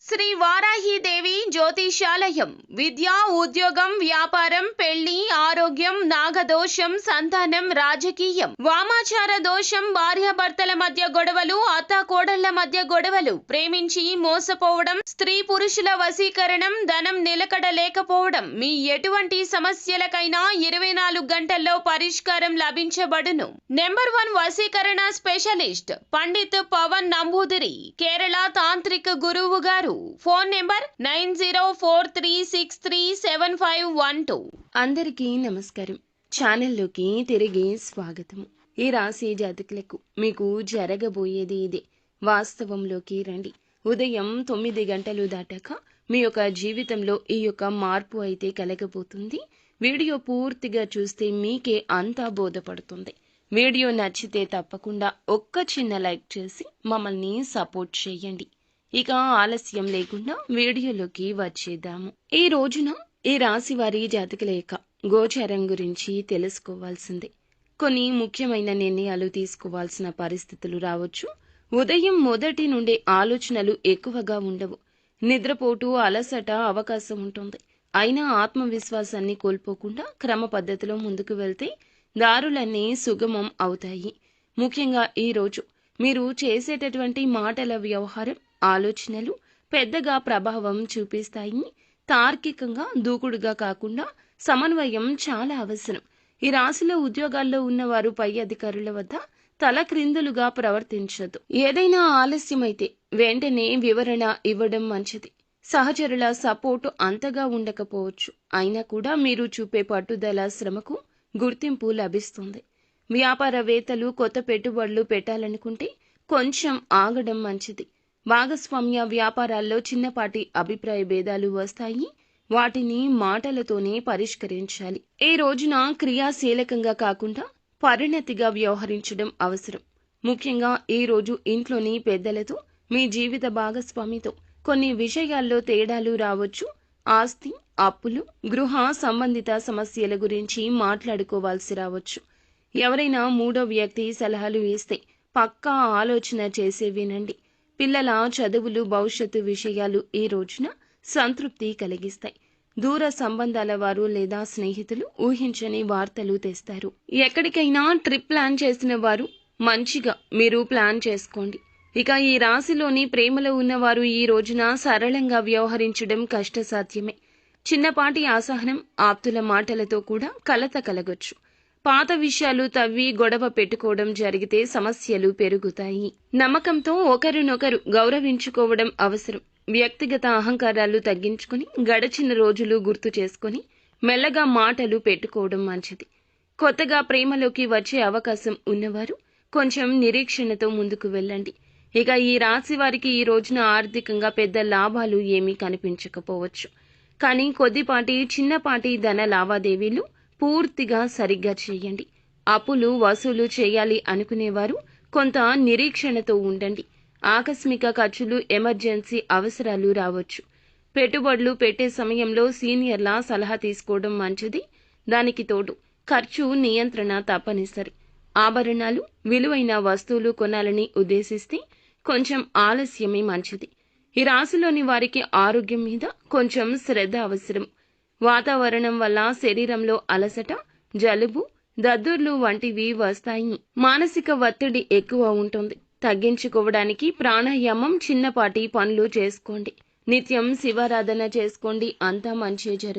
శ్రీ వారాహిదేవి జ్యోతిషాలయం విద్య, ఉద్యోగం, వ్యాపారం, పెళ్లి, ఆరోగ్యం, నాగదోషం, సంతానం, రాజకీయం, వామాచార దోషం, భార్యాభర్తల మధ్య గొడవలు, అత్తాకోడళ్ల మధ్య గొడవలు, ప్రేమించి మోసపోవడం, స్త్రీ పురుషుల వశీకరణం, ధనం నిలకడ లేకపోవడం, మీ ఎటువంటి సమస్యలకైనా 24 గంటల్లో పరిష్కారం లభించబడును. నెంబర్ 1 వశీకరణ స్పెషలిస్ట్ పండిత్ పవన్ నంబూదిరి, కేరళ తాంత్రిక గురువు గారు. Phone number 9043637512. అందరికీ నమస్కారం. ఛానల్లోకి తిరిగి స్వాగతం. ఈ రాశి జాతకులకు మీకు జరగబోయేది ఇదే. వాస్తవంలోకి రండి. ఉదయం 9 గంటలు దాటాక మీ యొక్క జీవితంలో ఈ యొక్క మార్పు అయితే కలగబోతుంది. వీడియో పూర్తిగా చూస్తే మీకే అంతా బోధపడుతుంది. వీడియో నచ్చితే తప్పకుండా ఒక్క చిన్న లైక్ చేసి మమ్మల్ని సపోర్ట్ చేయండి. ఇక ఆలస్యం లేకుండా వీడియోలోకి వచ్చేద్దాము. ఈ రోజున ఈ రాశి వారి జాతకుల యొక్క గోచారం గురించి తెలుసుకోవాల్సిందే. కొన్ని ముఖ్యమైన నిర్ణయాలు తీసుకోవాల్సిన పరిస్థితులు రావచ్చు. ఉదయం మొదటి నుండే ఆలోచనలు ఎక్కువగా ఉండవు. నిద్రపోటు, అలసట అవకాశం ఉంటుంది. అయినా ఆత్మవిశ్వాసాన్ని కోల్పోకుండా క్రమ పద్ధతిలో ముందుకు వెళ్తే దారులన్నీ సుగమం అవుతాయి. ముఖ్యంగా ఈ రోజు మీరు చేసేటటువంటి మాటల వ్యవహారం, ఆలోచనలు పెద్దగా ప్రభావం చూపిస్తాయి. తార్కికంగా దూకుడుగా కాకుండా సమన్వయం చాలా అవసరం. ఈ రాశిలో ఉద్యోగాల్లో ఉన్నవారు పై అధికారుల వద్ద తల క్రిందులుగా ప్రవర్తించదు. ఏదైనా ఆలస్యమైతే వెంటనే వివరణ ఇవ్వడం మంచిది. సహచరుల సపోర్టు అంతగా ఉండకపోవచ్చు. అయినా కూడా మీరు చూపే పట్టుదల, శ్రమకు గుర్తింపు లభిస్తుంది. వ్యాపారవేత్తలు కొత్త పెట్టుబడులు పెట్టాలనుకుంటే కొంచెం ఆగడం మంచిది. భాగస్వామ్య వ్యాపారాల్లో చిన్నపాటి అభిప్రాయ భేదాలు వస్తాయి. వాటిని మాటలతోనే పరిష్కరించాలి. ఈ రోజున క్రియాశీలకంగా కాకుండా పరిణతిగా వ్యవహరించడం అవసరం. ముఖ్యంగా ఈ రోజు ఇంట్లోని పెద్దలతో, మీ జీవిత భాగస్వామితో కొన్ని విషయాల్లో తేడాలు రావచ్చు. ఆస్తి, అప్పులు, గృహ సంబంధిత సమస్యల గురించి మాట్లాడుకోవాల్సి రావచ్చు. ఎవరైనా మూడో వ్యక్తి సలహాలు ఇస్తే పక్కా ఆలోచన చేసే వినండి. పిల్లల చదువులు, భవిష్యత్తు విషయాలు ఈ రోజున సంతృప్తి కలిగిస్తాయి. దూర సంబంధాల వారు లేదా స్నేహితులు ఊహించని వార్తలు తెస్తారు. ఎక్కడికైనా ట్రిప్ ప్లాన్ చేసిన వారు మంచిగా మీరు ప్లాన్ చేసుకోండి. ఇక ఈ రాశిలోని ప్రేమలో ఉన్నవారు ఈ రోజున సరళంగా వ్యవహరించడం కష్టసాధ్యమే. చిన్నపాటి అసహనం, ఆప్తుల మాటలతో కూడా కలత కలగొచ్చు. పాత విషయాలు తవ్వి గొడవ పెట్టుకోవడం జరిగితే సమస్యలు పెరుగుతాయి. నమ్మకంతో ఒకరినొకరు గౌరవించుకోవడం అవసరం. వ్యక్తిగత అహంకారాలు తగ్గించుకుని గడిచిన రోజులు గుర్తు చేసుకుని మెల్లగా మాటలు పెట్టుకోవడం మంచిది. కొత్తగా ప్రేమలోకి వచ్చే అవకాశం ఉన్నవారు కొంచెం నిరీక్షణతో ముందుకు వెళ్ళండి. ఇక ఈ రాశి వారికి ఈ రోజున ఆర్థికంగా పెద్ద లాభాలు ఏమీ కనిపించకపోవచ్చు. కానీ కొద్దిపాటి, చిన్నపాటి ధన లావాదేవీలు పూర్తిగా సరిగ్గా చేయండి. అప్పులు వసూలు చేయాలి అనుకునేవారు కొంత నిరీక్షణతో ఉండండి. ఆకస్మిక ఖర్చులు, ఎమర్జెన్సీ అవసరాలు రావచ్చు. పెట్టుబడులు పెట్టే సమయంలో సీనియర్ల సలహా తీసుకోవడం మంచిది. దానికి తోడు ఖర్చు నియంత్రణ తప్పనిసరి. ఆభరణాలు, విలువైన వస్తువులు కొనాలని ఉద్దేశిస్తే కొంచెం ఆలస్యమే మంచిది. ఈ రాశిలోని వారికి ఆరోగ్యం మీద కొంచెం శ్రద్ధ అవసరం. వాతావరణం వల్ల శరీరంలో అలసట, జలుబు, దద్దుర్లు వంటివి వస్తాయి. మానసిక ఒత్తిడి ఎక్కువ ఉంటుంది. తగ్గించుకోవడానికి ప్రాణాయామం, చిన్నపాటి పనులు చేసుకోండి. నిత్యం శివారాధన చేసుకోండి. అంతా మంచి జరుగుతుంది.